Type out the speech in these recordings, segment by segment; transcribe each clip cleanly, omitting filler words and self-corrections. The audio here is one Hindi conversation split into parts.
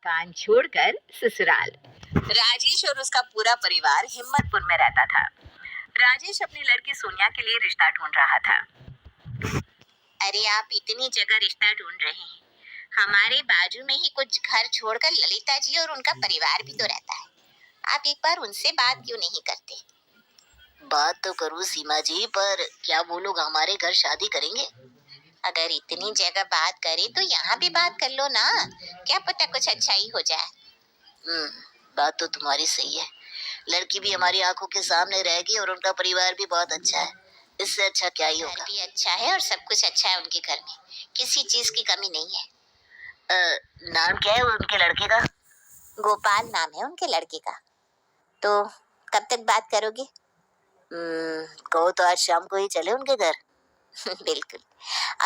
मकान छोड़कर ससुराल। राजेश और उसका पूरा परिवार हिम्मतपुर में रहता था। राजेश अपनी लड़की सोनिया के लिए रिश्ता ढूंढ रहा था। अरे आप इतनी जगह रिश्ता ढूंढ रहे हैं, हमारे बाजू में ही कुछ घर छोड़कर ललिता जी और उनका परिवार भी तो रहता है। आप एक बार उनसे बात क्यों नहीं करते? बात तो करूँ सीमा जी, पर क्या वो लोग हमारे घर शादी करेंगे? अगर इतनी जगह बात करे तो यहाँ भी बात कर लो ना, क्या पता कुछ अच्छा ही हो जाए। बात तो तुम्हारी सही है। लड़की भी हमारी आंखों के सामने रहेगी और उनका परिवार भी बहुत अच्छा है। इससे अच्छा क्या ही होगा। घर भी अच्छा है और सब कुछ अच्छा है उनके घर में, किसी चीज की कमी नहीं है। नाम क्या है उनके लड़के का? गोपाल नाम है उनके लड़के का। तो कब तक बात करोगे? कहो तो आज शाम को ही चले उनके घर। बिल्कुल।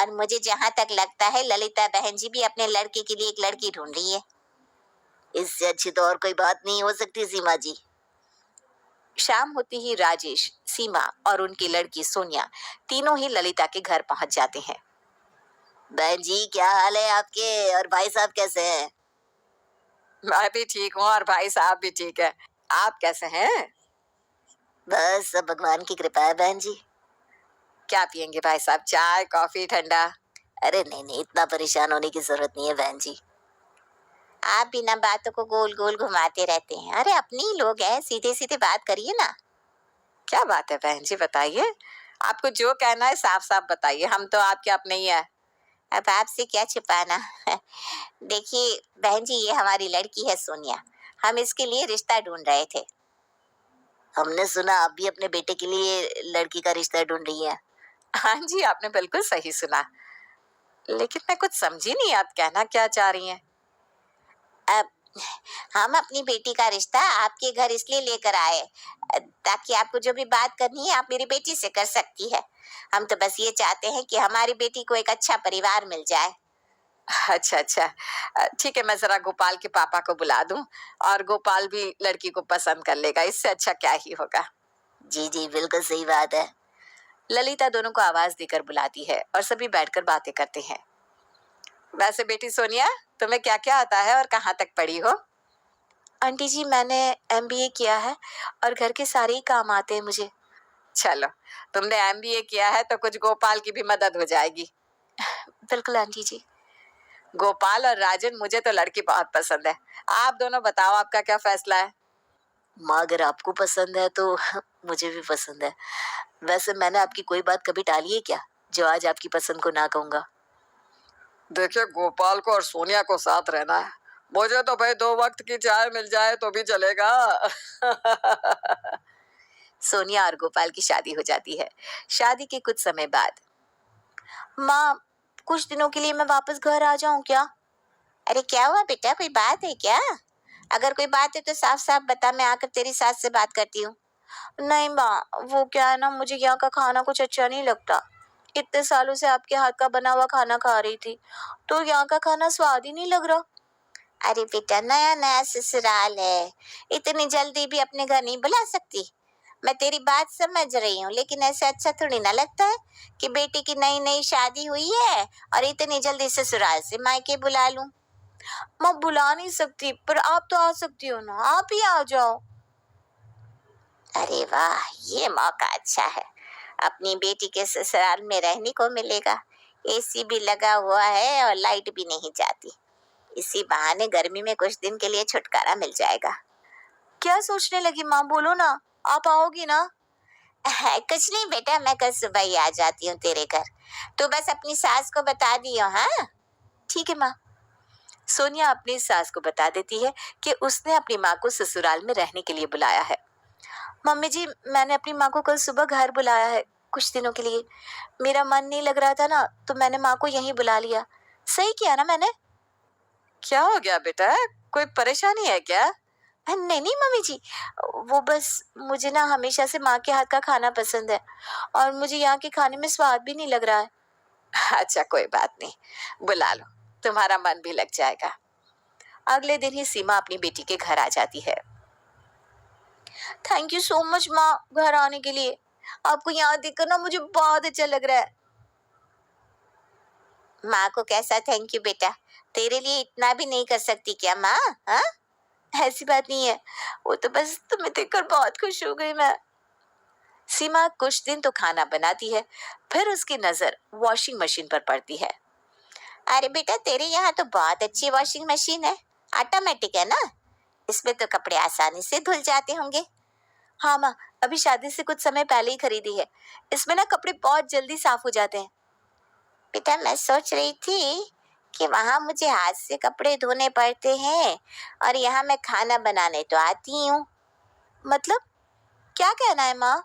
और मुझे जहाँ तक लगता है ललिता बहन जी भी अपने लड़के के लिए एक लड़की ढूंढ रही है। इससे अच्छी तो और कोई बात नहीं हो सकती सीमा जी। शाम होते ही राजेश, सीमा और उनकी लड़की सोनिया तीनों ही ललिता के घर पहुंच जाते हैं। बहन जी क्या हाल है आपके, और भाई साहब कैसे हैं? मैं भी ठीक हूँ और भाई साहब भी ठीक है। आप कैसे हैं? बस सब भगवान की कृपा है बहन जी। क्या पियेंगे भाई साहब, चाय कॉफी ठंडा? अरे नहीं, इतना परेशान होने की जरूरत नहीं है बहन जी। आप बिना बातों को गोल गोल घुमाते रहते हैं। अरे अपने ही लोग हैं, सीधे सीधे बात करिए ना। क्या बात है बहन जी, बताइए। आपको जो कहना है साफ साफ बताइए, हम तो आपके अपने ही है। अब आपसे क्या छिपाना। देखिए बहन जी, ये हमारी लड़की है सोनिया, हम इसके लिए रिश्ता ढूंढ रहे थे। हमने सुना आप भी अपने बेटे के लिए लड़की का रिश्ता ढूंढ रही है। हाँ जी, आपने बिल्कुल सही सुना, लेकिन मैं कुछ समझी नहीं आप कहना क्या चाह रही हैं। अब हम अपनी बेटी का रिश्ता आपके घर इसलिए लेकर आए ताकि आपको जो भी बात करनी है आप मेरी बेटी से कर सकती है। हम तो बस ये चाहते हैं कि हमारी बेटी को एक अच्छा परिवार मिल जाए। अच्छा अच्छा, ठीक है, मैं जरा गोपाल के पापा को बुला दूं और गोपाल भी लड़की को पसंद कर लेगा, इससे अच्छा क्या ही होगा। जी जी बिल्कुल सही बात है। ललिता दोनों को आवाज देकर बुलाती है और सभी बैठकर बातें करते हैं। वैसे बेटी सोनिया, तुम्हें क्या क्या आता है और कहाँ तक पढ़ी हो? आंटी जी मैंने एमबीए किया है और घर के सारे ही काम आते हैं मुझे। चलो, तुमने एमबीए किया है तो कुछ गोपाल की भी मदद हो जाएगी। बिल्कुल आंटी जी। गोपाल और राजन, मुझे तो लड़की बहुत पसंद है। आप दोनों बताओ, आपका क्या फैसला है? माँ अगर आपको पसंद है तो मुझे भी पसंद है। वैसे मैंने आपकी कोई बात कभी टाली है क्या, जो आज आपकी पसंद को ना कहूँगा? देखिए, गोपाल को और सोनिया को साथ रहना है। मुझे तो भाई 2 वक्त की चाय मिल जाए तो भी चलेगा। सोनिया और गोपाल की शादी हो जाती है। शादी के कुछ समय बाद, माँ कुछ दिनों के लिए मैं वापस घर आ जाऊं क्या? अरे क्या हुआ बेटा, कोई बात है क्या? अगर कोई बात है तो साफ साफ बता, मैं आकर तेरी सास से बात करती हूँ। नहीं माँ, वो क्या है ना, मुझे यहाँ का खाना कुछ अच्छा नहीं लगता। इतने सालों से आपके हाथ का बना हुआ खाना खा रही थी, तो यहाँ का खाना स्वाद ही नहीं लग रहा। अरे बेटा, नया नया ससुराल है, इतनी जल्दी भी अपने घर नहीं बुला सकती। मैं तेरी बात समझ रही हूँ, लेकिन ऐसे अच्छा थोड़ी ना लगता है कि बेटी की नई नई शादी हुई है और इतनी जल्दी ससुराल से मायके बुला लूं। मैं बुला नहीं सकती, पर आप तो आ सकती हो ना, आप ही आ जाओ। अरे वाह, ये मौका अच्छा है, अपनी बेटी के ससुराल में रहने को मिलेगा। एसी भी लगा हुआ है और लाइट भी नहीं जाती। इसी बहाने गर्मी में कुछ दिन के लिए छुटकारा मिल जाएगा। क्या सोचने लगी माँ, बोलो ना, आप आओगी ना? कुछ नहीं बेटा, मैं कल सुबह ही आ जाती हूँ तेरे घर। तो बस अपनी सास को बता दियो। हाँ ठीक है माँ। सोनिया अपनी सास को बता देती है कि उसने अपनी माँ को ससुराल में रहने के लिए बुलाया है। मम्मी जी, मैंने अपनी माँ को कल सुबह घर बुलाया है कुछ दिनों के लिए। मेरा मन नहीं लग रहा था ना, तो मैंने माँ को यहीं बुला लिया। सही किया ना मैंने? क्या हो गया बेटा, कोई परेशानी है क्या? नहीं नहीं मम्मी जी, वो बस मुझे ना हमेशा से माँ के हाथ का खाना पसंद है और मुझे यहाँ के खाने में स्वाद भी नहीं लग रहा है। अच्छा कोई बात नहीं, बुला लो, तुम्हारा मन भी लग जाएगा। अगले दिन ही सीमा अपनी बेटी के घर आ जाती है। थैंक यू सो मच माँ, घर आने के लिए। आपको यहाँ देखकर ना मुझे बहुत अच्छा लग रहा है। माँ को कैसा थैंक यू बेटा, तेरे लिए इतना भी नहीं कर सकती क्या माँ? हाँ, ऐसी बात नहीं है, वो तो बस तुम्हें देखकर बहुत खुश हो गई मैं। सीमा कुछ दिन तो खाना बनाती है, फिर उसकी नजर वॉशिंग मशीन पर पड़ती है। अरे बेटा तेरे यहाँ तो बहुत अच्छी वॉशिंग मशीन है, ऑटोमेटिक है ना, इसमें तो कपड़े आसानी से धुल जाते होंगे। हाँ माँ, अभी शादी से कुछ समय पहले ही खरीदी है, इसमें ना कपड़े बहुत जल्दी साफ हो जाते हैं। बेटा मैं सोच रही थी कि वहां मुझे हाथ से कपड़े धोने पड़ते हैं और यहाँ मैं खाना बनाने तो आती हूँ। मतलब क्या कहना है माँ?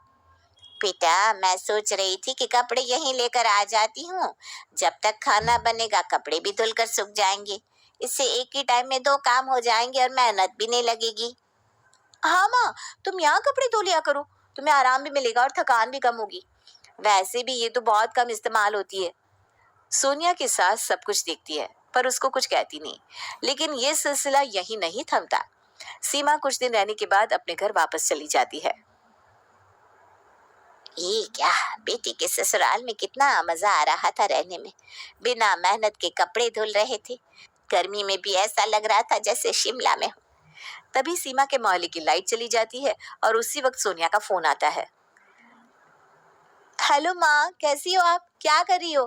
बेटा मैं सोच रही थी कि कपड़े यहीं लेकर आ जाती हूँ, जब तक खाना बनेगा कपड़े भी धुलकर सूख जाएंगे, इससे एक ही टाइम में 2 काम हो जाएंगे और मेहनत भी नहीं लगेगी। हाँ माँ, तुम यहाँ कपड़े धो लिया करो, तुम्हें आराम भी मिलेगा और थकान भी कम होगी। वैसे भी ये तो बहुत कम इस्तेमाल होती है। सोनिया की सास सब कुछ देखती है पर उसको कुछ कहती नहीं, लेकिन ये सिलसिला यही नहीं थमता। सीमा कुछ दिन रहने के बाद अपने घर वापस चली जाती है। ये क्या, बेटी के ससुराल में कितना मजा आ रहा था रहने में, बिना मेहनत के कपड़े धुल रहे थे, गर्मी में भी ऐसा लग रहा था जैसे शिमला में हूँ। तभी सीमा के मोहल्ले की लाइट चली जाती है और उसी वक्त सोनिया का फोन आता है। हेलो माँ, कैसी हो आप? क्या कर रही हो?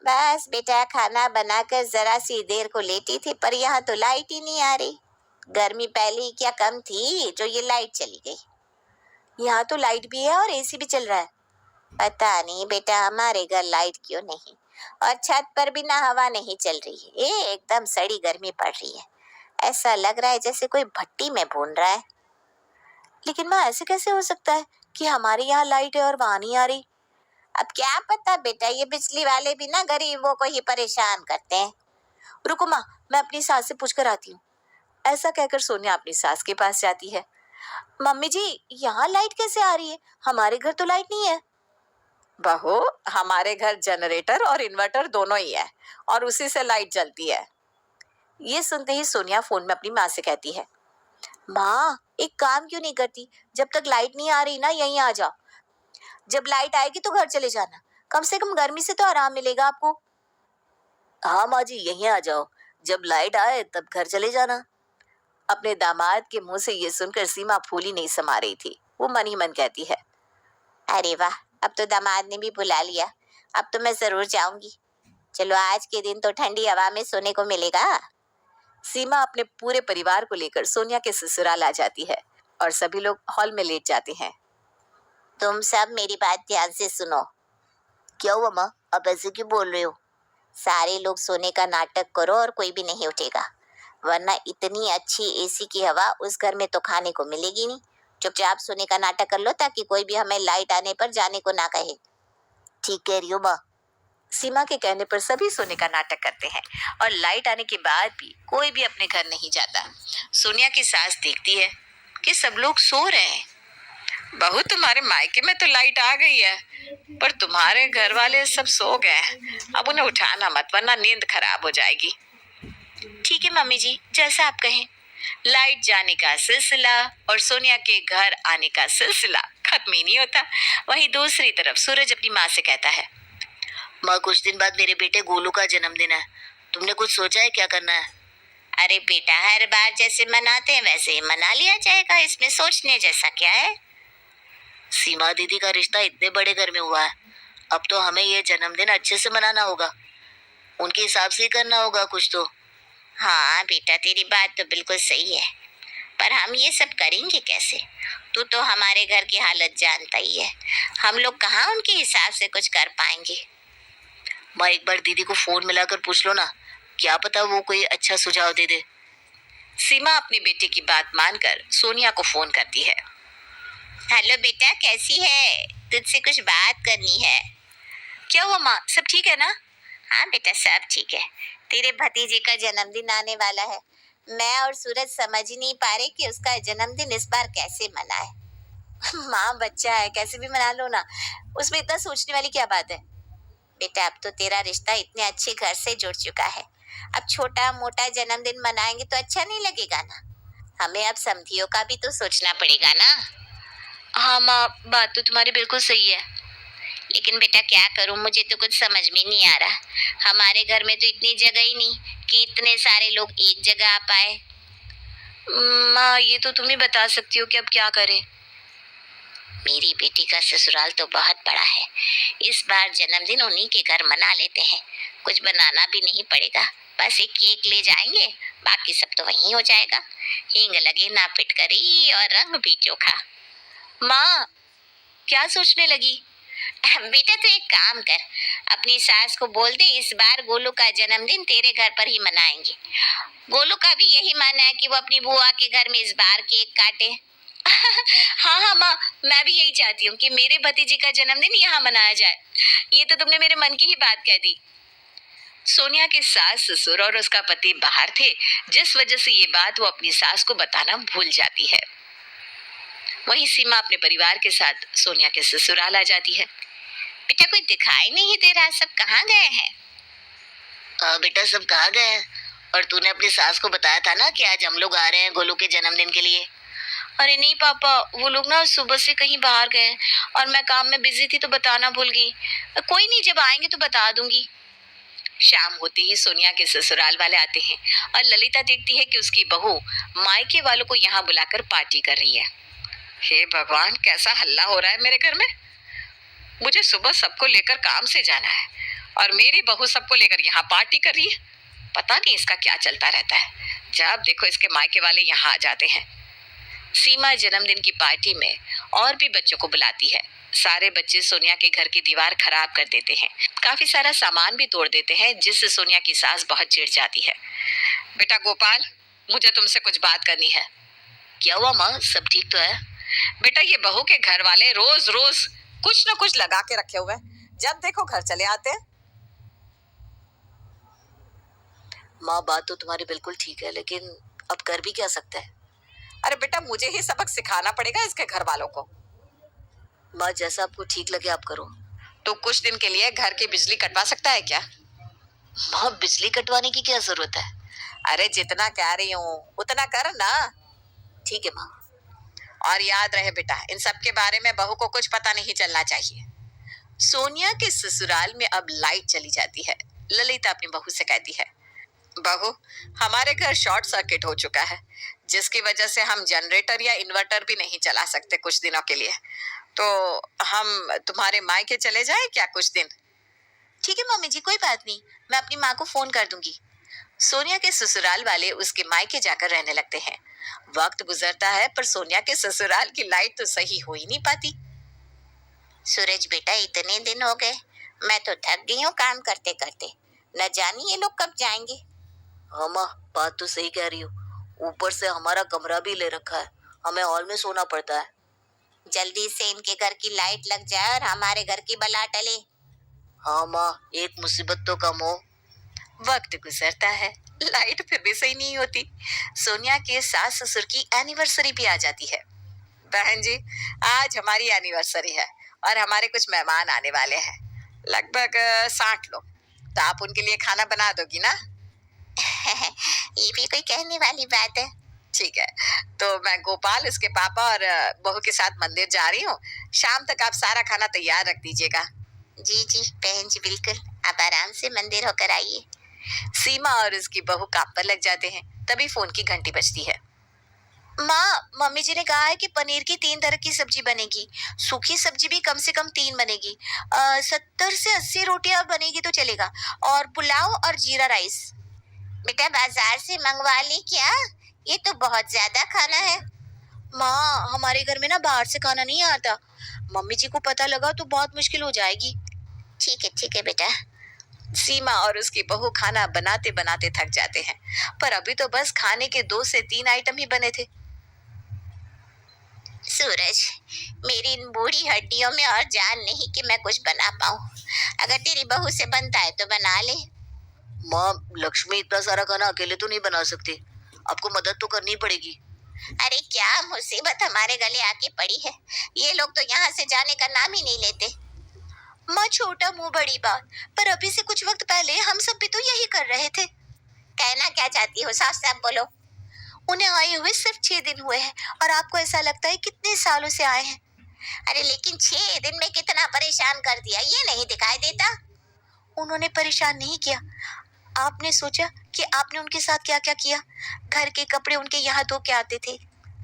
बस बेटा खाना बनाकर जरा सी देर को लेटी थी, पर यहाँ तो लाइट ही नहीं आ रही। गर्मी पहले ही क्या कम थी जो ये लाइट चली गई। यहाँ तो लाइट भी है और एसी भी चल रहा है। पता नहीं बेटा हमारे घर लाइट क्यों नहीं, और छत पर भी ना हवा नहीं चल रही है, ये एकदम सड़ी गर्मी पड़ रही है, ऐसा लग रहा है जैसे कोई भट्टी में भून रहा है। लेकिन माँ, ऐसे कैसे हो सकता है कि हमारे यहाँ लाइट है और वहाँ नहीं आ रही? अब क्या पता बेटा, ये बिजली वाले भी ना गरीबों को ही परेशान करते हैं। रुको माँ, मैं अपनी सास से पूछ कर आती हूँ। ऐसा कहकर सोनिया अपनी सास के पास जाती है। मम्मी जी, यहाँ लाइट कैसे आ रही है? हमारे घर तो लाइट नहीं है। बहू, हमारे घर जनरेटर और इन्वर्टर दोनों ही है और उसी से लाइट जलती है। ये सुनते ही सोनिया फोन में अपनी माँ से कहती है। माँ, एक काम क्यों नहीं करती? जब तक लाइट नहीं आ रही ना, यहीं आ जाओ। जब लाइट आएगी तो घर चले जाना, कम से कम गर्मी से तो आराम मिलेगा आपको। हाँ माँ जी, यहीं आ जाओ, जब लाइट आए तब घर चले जाना। अपने दामाद के मुंह से ये सुनकर सीमा फूली नहीं समा रही थी। वो मन ही मन कहती है, अरे वाह, अब तो दामाद ने भी बुला लिया, अब तो मैं जरूर जाऊंगी। चलो आज के दिन तो ठंडी हवा में सोने को मिलेगा। सीमा अपने पूरे परिवार को लेकर सोनिया के ससुराल आ जाती है और सभी लोग हॉल में लेट जाते हैं। तुम सब मेरी बात ध्यान से सुनो। क्या हुआ माँ, आप ऐसे क्यों बोल रहे हो? सारे लोग सोने का नाटक करो और कोई भी नहीं उठेगा, वरना इतनी अच्छी एसी की हवा उस घर में तो खाने को मिलेगी नहीं। चुपचाप सोने का नाटक कर लो ताकि कोई भी हमें लाइट आने पर जाने को ना कहे। ठीक कह रही हो माँ। सीमा के कहने पर सभी सोने का नाटक करते हैं और लाइट आने के बाद भी कोई भी अपने घर नहीं जाता। सोनिया की सास देखती है कि सब लोग सो रहे हैं। बहू, तुम्हारे मायके में तो लाइट आ गई है, पर तुम्हारे घर वाले सब सो गए हैं। अब उन्हें उठाना मत, वरना नींद खराब हो जाएगी। ठीक है मम्मी जी, जैसा आप कहें। लाइट जाने का सिलसिला और सोनिया के घर आने का सिलसिला खत्म ही नहीं होता। वहीं दूसरी तरफ सूरज अपनी माँ से कहता है, माँ, कुछ दिन बाद मेरे बेटे गोलू का जन्मदिन है, तुमने कुछ सोचा है क्या करना है? अरे बेटा, हर बार जैसे मनाते हैं वैसे ही मना लिया जाएगा, इसमें सोचने जैसा क्या है। सीमा दीदी का रिश्ता इतने बड़े घर में हुआ है, अब तो हमें ये जन्मदिन अच्छे से मनाना होगा, उनके हिसाब से ही करना होगा कुछ तो। हाँ बेटा, तेरी बात तो बिल्कुल सही है, पर हम ये सब करेंगे कैसे? तू तो हमारे घर की हालत जानता ही है, हम लोग कहाँ उनके हिसाब से कुछ कर पाएंगे। माँ, एक बार दीदी को फोन मिलाकर पूछ लो ना, क्या पता वो कोई अच्छा सुझाव दे दे। सीमा अपने बेटे की बात मानकर सोनिया को फोन करती है। हेलो बेटा, कैसी है? तुझसे कुछ बात करनी है। क्या हुआ माँ, सब ठीक है ना? हाँ बेटा, सब ठीक है। तेरे भतीजे का जन्मदिन आने वाला है, मैं और सूरज समझ ही नहीं पा रहे कि उसका जन्मदिन इस बार कैसे मनाए। माँ, बच्चा है, कैसे भी मना लो ना, उसमें इतना सोचने वाली क्या बात है? बेटा, अब तो तेरा रिश्ता इतने अच्छे घर से जुड़ चुका है, अब छोटा मोटा जन्मदिन मनाएंगे तो अच्छा नहीं लगेगा ना, हमें अब समधियों का भी तो सोचना पड़ेगा ना। हाँ माँ, बात तो तुम्हारी बिल्कुल सही है। लेकिन बेटा क्या करूं, मुझे तो कुछ समझ में नहीं आ रहा। हमारे घर में तो इतनी जगह ही नहीं कि इतने सारे लोग एक जगह आ पाए। माँ ये तो तुम ही बता सकती हो कि अब क्या करें। मेरी बेटी का ससुराल तो बहुत बड़ा है, इस बार जन्मदिन उन्हीं के घर मना लेते हैं। कुछ बनाना भी नहीं पड़ेगा, बस एक केक ले जाएंगे, बाकी सब तो वहीं हो जाएगा। हींग लगे ना फिटकरी और रंग भी चोखा। माँ क्या सोचने लगी? बेटा तू एक काम कर, अपनी सास को बोल दे इस बार गोलू का जन्मदिन तेरे घर पर ही मनाएंगे। गोलू का भी यही मानना है कि वो अपनी बुआ के घर में इस बार केक काटे। हाँ हाँ माँ, मैं भी यही चाहती हूँ कि मेरे भतीजी का जन्मदिन यहाँ मनाया जाए। ये तो तुमने मेरे मन की ही बात कह दी। सोनिया के सास ससुर और उसका पति बाहर थे, जिस वजह से ये बात वो अपनी सास को बताना भूल जाती है। वहीं सीमा अपने परिवार के साथ सोनिया के ससुराल आ जाती है। बेटा कोई दिखाई नहीं दे रहा, सब कहाँ गए हैं? बेटा सब कहाँ गए हैं? और तूने अपनी सास को बताया था ना कि आज हम लोग आ रहे हैं गोलू के जन्मदिन के लिए। अरे नहीं पापा, वो लोग ना सुबह से कहीं बाहर गए हैं और मैं काम में बिजी थी तो बताना भूल गई। कोई नहीं, जब आएंगे तो बता दूंगी। शाम होते ही सोनिया के ससुराल वाले आते हैं और ललिता देखती है कि उसकी बहू मायके वालों को यहाँ बुलाकर पार्टी कर रही है। हे भगवान, कैसा हल्ला हो रहा है मेरे घर में। मुझे सुबह सबको लेकर काम से जाना है और मेरी बहू सबको लेकर यहाँ पार्टी कर रही है। पता नहीं इसका क्या चलता रहता है, जब देखो इसके मायके वाले यहाँ आ जाते हैं। सीमा जन्मदिन की पार्टी में और भी बच्चों को बुलाती है। सारे बच्चे सोनिया के घर की दीवार खराब कर देते हैं, काफी सारा सामान भी तोड़ देते हैं, जिससे सोनिया की सास बहुत चिढ़ जाती है। बेटा गोपाल, मुझे तुमसे कुछ बात करनी है। क्या हुआ माँ, सब ठीक तो है? बेटा ये बहू के घर वाले रोज रोज कुछ न कुछ लगा के रखे हुए हैं, जब देखो घर चले आते हैं। माँ बात तो तुम्हारी बिल्कुल ठीक है, लेकिन अब कर भी क्या सकते हैं? अरे बेटा मुझे ही सबक सिखाना पड़ेगा इसके घर वालों को। माँ जैसा आपको ठीक लगे आप करो। तो कुछ दिन के लिए घर की बिजली कटवा सकता है क्या? माँ बिजली कटवाने की क्या जरूरत है? अरे जितना कह रही हूँ उतना कर ना। ठीक है माँ। और याद रहे बेटा, इन सब के बारे में बहू को कुछ पता नहीं चलना चाहिए। सोनिया के ससुराल में अब लाइट चली जाती है। ललिता अपनी बहू से कहती है, बहू हमारे घर शॉर्ट सर्किट हो चुका है, जिसकी वजह से हम जनरेटर या इन्वर्टर भी नहीं चला सकते कुछ दिनों के लिए। तो हम तुम्हारे मायके चले जाए क्या कुछ दिन? ठीक है मम्मी जी, कोई बात नहीं, मैं अपनी माँ को फोन कर दूंगी। सोनिया के ससुराल वाले उसके मायके जाकर रहने लगते हैं। वक्त गुजरता है पर सोनिया के ससुराल की लाइट तो सही हो ही नहीं पाती। सूरज बेटा इतने दिन हो गए, मैं तो थक गई हूँ काम करते करते। न जानी ये लोग कब जाएंगे। हाँ माँ, बात तो सही कह रही हो। ऊपर से हमारा कमरा भी ले रखा है, हमें हॉल में सोना पड़ता है। जल्दी से इनके घर की लाइट लग जाए और हमारे घर की बला टले। हाँ माँ, एक मुसीबत तो कम हो। वक्त गुजरता है, लाइट फिर भी सही नहीं होती। सोनिया के सास ससुर की एनिवर्सरी भी आ जाती है। बहन जी, आज हमारी एनिवर्सरी है और हमारे कुछ मेहमान आने वाले हैं, लगभग 60 लोग। तो आप उनके लिए खाना बना दोगी ना? ये भी कोई कहने वाली बात है। ठीक है, तो मैं गोपाल उसके पापा और बहू के साथ मंदिर जा रही हूँ। शाम तक आप सारा खाना तैयार रख दीजिएगा। जी जी बहन जी, बिल्कुल, आप आराम से मंदिर होकर आइए। सीमा और उसकी बहू काम पर लग जाते हैं। तभी फोन की घंटी बजती है। माँ, मम्मी जी ने कहा है कि पनीर की 3 तरह की सब्जी बनेगी। सूखी सब्जी भी कम से कम 3 बनेगी। 70 से 80 रोटियां बनेगी तो चलेगा, और पुलाव और जीरा राइस। बेटा बाजार से मंगवा ली क्या? ये तो बहुत ज्यादा खाना है। माँ, हमारे घर में ना बाहर से खाना नहीं आता, मम्मी जी को पता लगा तो बहुत मुश्किल हो जाएगी। ठीक है बेटा। सीमा और उसकी बहू खाना बनाते बनाते थक जाते हैं, पर अभी तो बस खाने के 2 से 3 आइटम ही बने थे। सूरज, मेरी इन बूढ़ी हड्डियों में और जान नहीं कि मैं कुछ बना पाऊँ। अगर तेरी बहू से बनता है तो बना ले। माँ, लक्ष्मी इतना सारा खाना अकेले तो नहीं बना सकती, आपको मदद तो करनी पड़ेगी। अरे क्या मुसीबत हमारे गले आके पड़ी है, ये लोग तो यहाँ से जाने का नाम ही नहीं लेते। माँ, छोटा मुंह बड़ी बात, पर अभी से कुछ वक्त पहले हम सब भी तो यही कर रहे थे। कहना क्या चाहती हो, साफ साफ बोलो। उन्हें आए हुए सिर्फ 6 दिन हुए हैं और आपको ऐसा लगता है कितने सालों से आए हैं। अरे लेकिन 6 दिन में कितना परेशान कर दिया, ये नहीं दिखाई देता। उन्होंने परेशान नहीं किया। आपने सोचा कि आपने उनके साथ क्या क्या किया? घर के कपड़े उनके यहाँ धो के आते थे,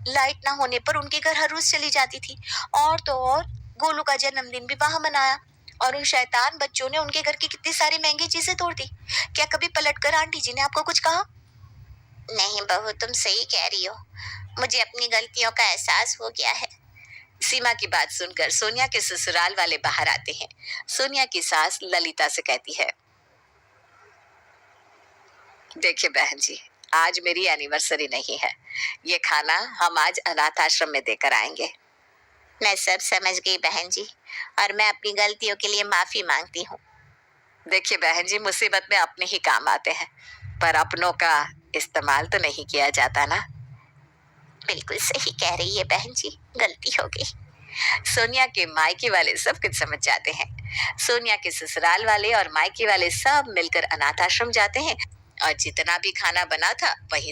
लाइट ना होने पर उनके घर हर रोज चली जाती थी, और तो और गोलू का जन्मदिन भी वहां मनाया, और उन शैतान बच्चों ने उनके घर की कितनी सारी महंगी चीजें तोड़ दी। क्या कभी पलटकर आंटी जी ने आपको कुछ कहा? नहीं बहू, तुम सही कह रही हो, मुझे अपनी गलतियों का एहसास हो गया है। सीमा की बात सुनकर सोनिया के ससुराल वाले बाहर आते हैं। सोनिया की सास ललिता से कहती है, देखिए बहन जी, आज मेरी एनिवर्सरी नहीं है, ये खाना हम आज अनाथ आश्रम में देकर आएंगे। मैं सब समझ गई बहन जी, और मैं अपनी गलतियों के लिए माफी मांगती हूँ। देखिए बहन जी, मुसीबत में अपने ही काम आते हैं, पर अपनों का इस्तेमाल तो नहीं किया जाता ना। बिल्कुल सही कह रही है बहन जी, गलती हो गई। सोनिया के मायके वाले सब कुछ समझ जाते हैं। सोनिया के ससुराल वाले और मायके वाले सब मिलकर अनाथ आश्रम जाते हैं और जितना भी खाना बना था वही